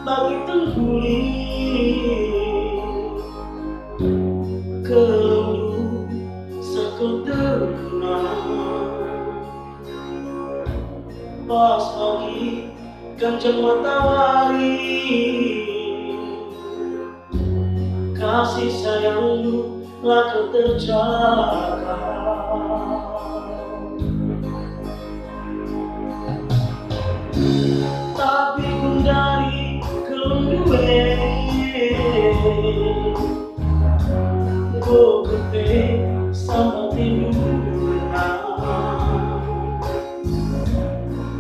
Bagi tengguli kelulu seketenang pas pagi ganjang matahari, kasih sayangmu laku terjaga. Tapi pun dari kelunduwe go kepe sama tiduran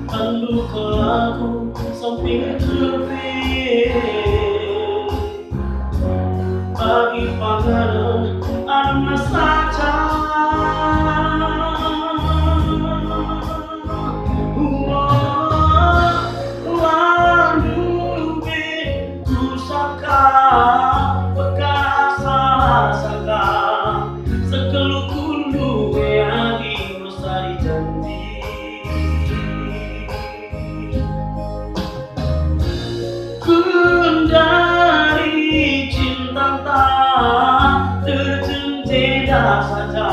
andu kelaku samping lebih bagi panganan anu saja. Dari cinta tak terjentera saja,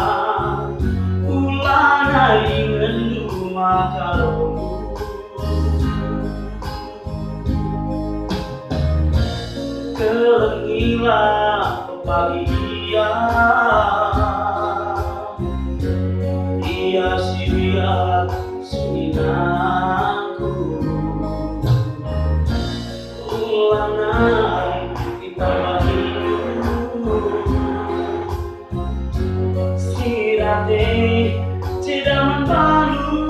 ulah ingin rumah kalau kelengilah bahagia, iya si biar suninaku ulangan ditambah hidup sirate tidak membalu.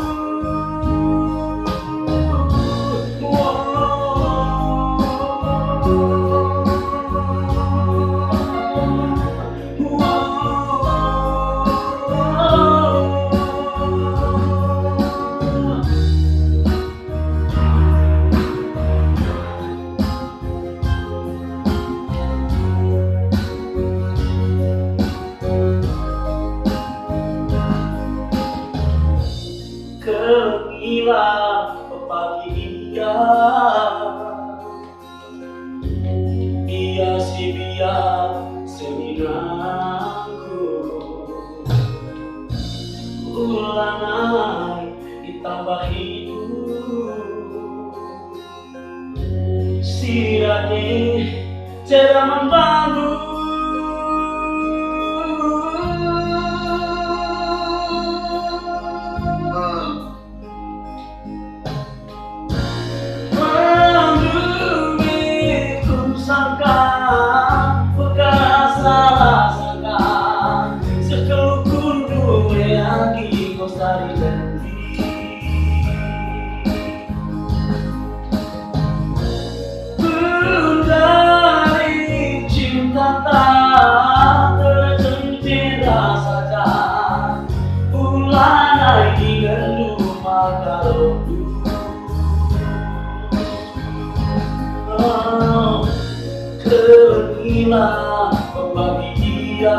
Kelengilah bahagia, iya si biar seminangku ulangan ditambah hidup sirate ceraman baru. Dari cinta tak terjentera saja, ulah naik rumah kalau kelengilah bahagia.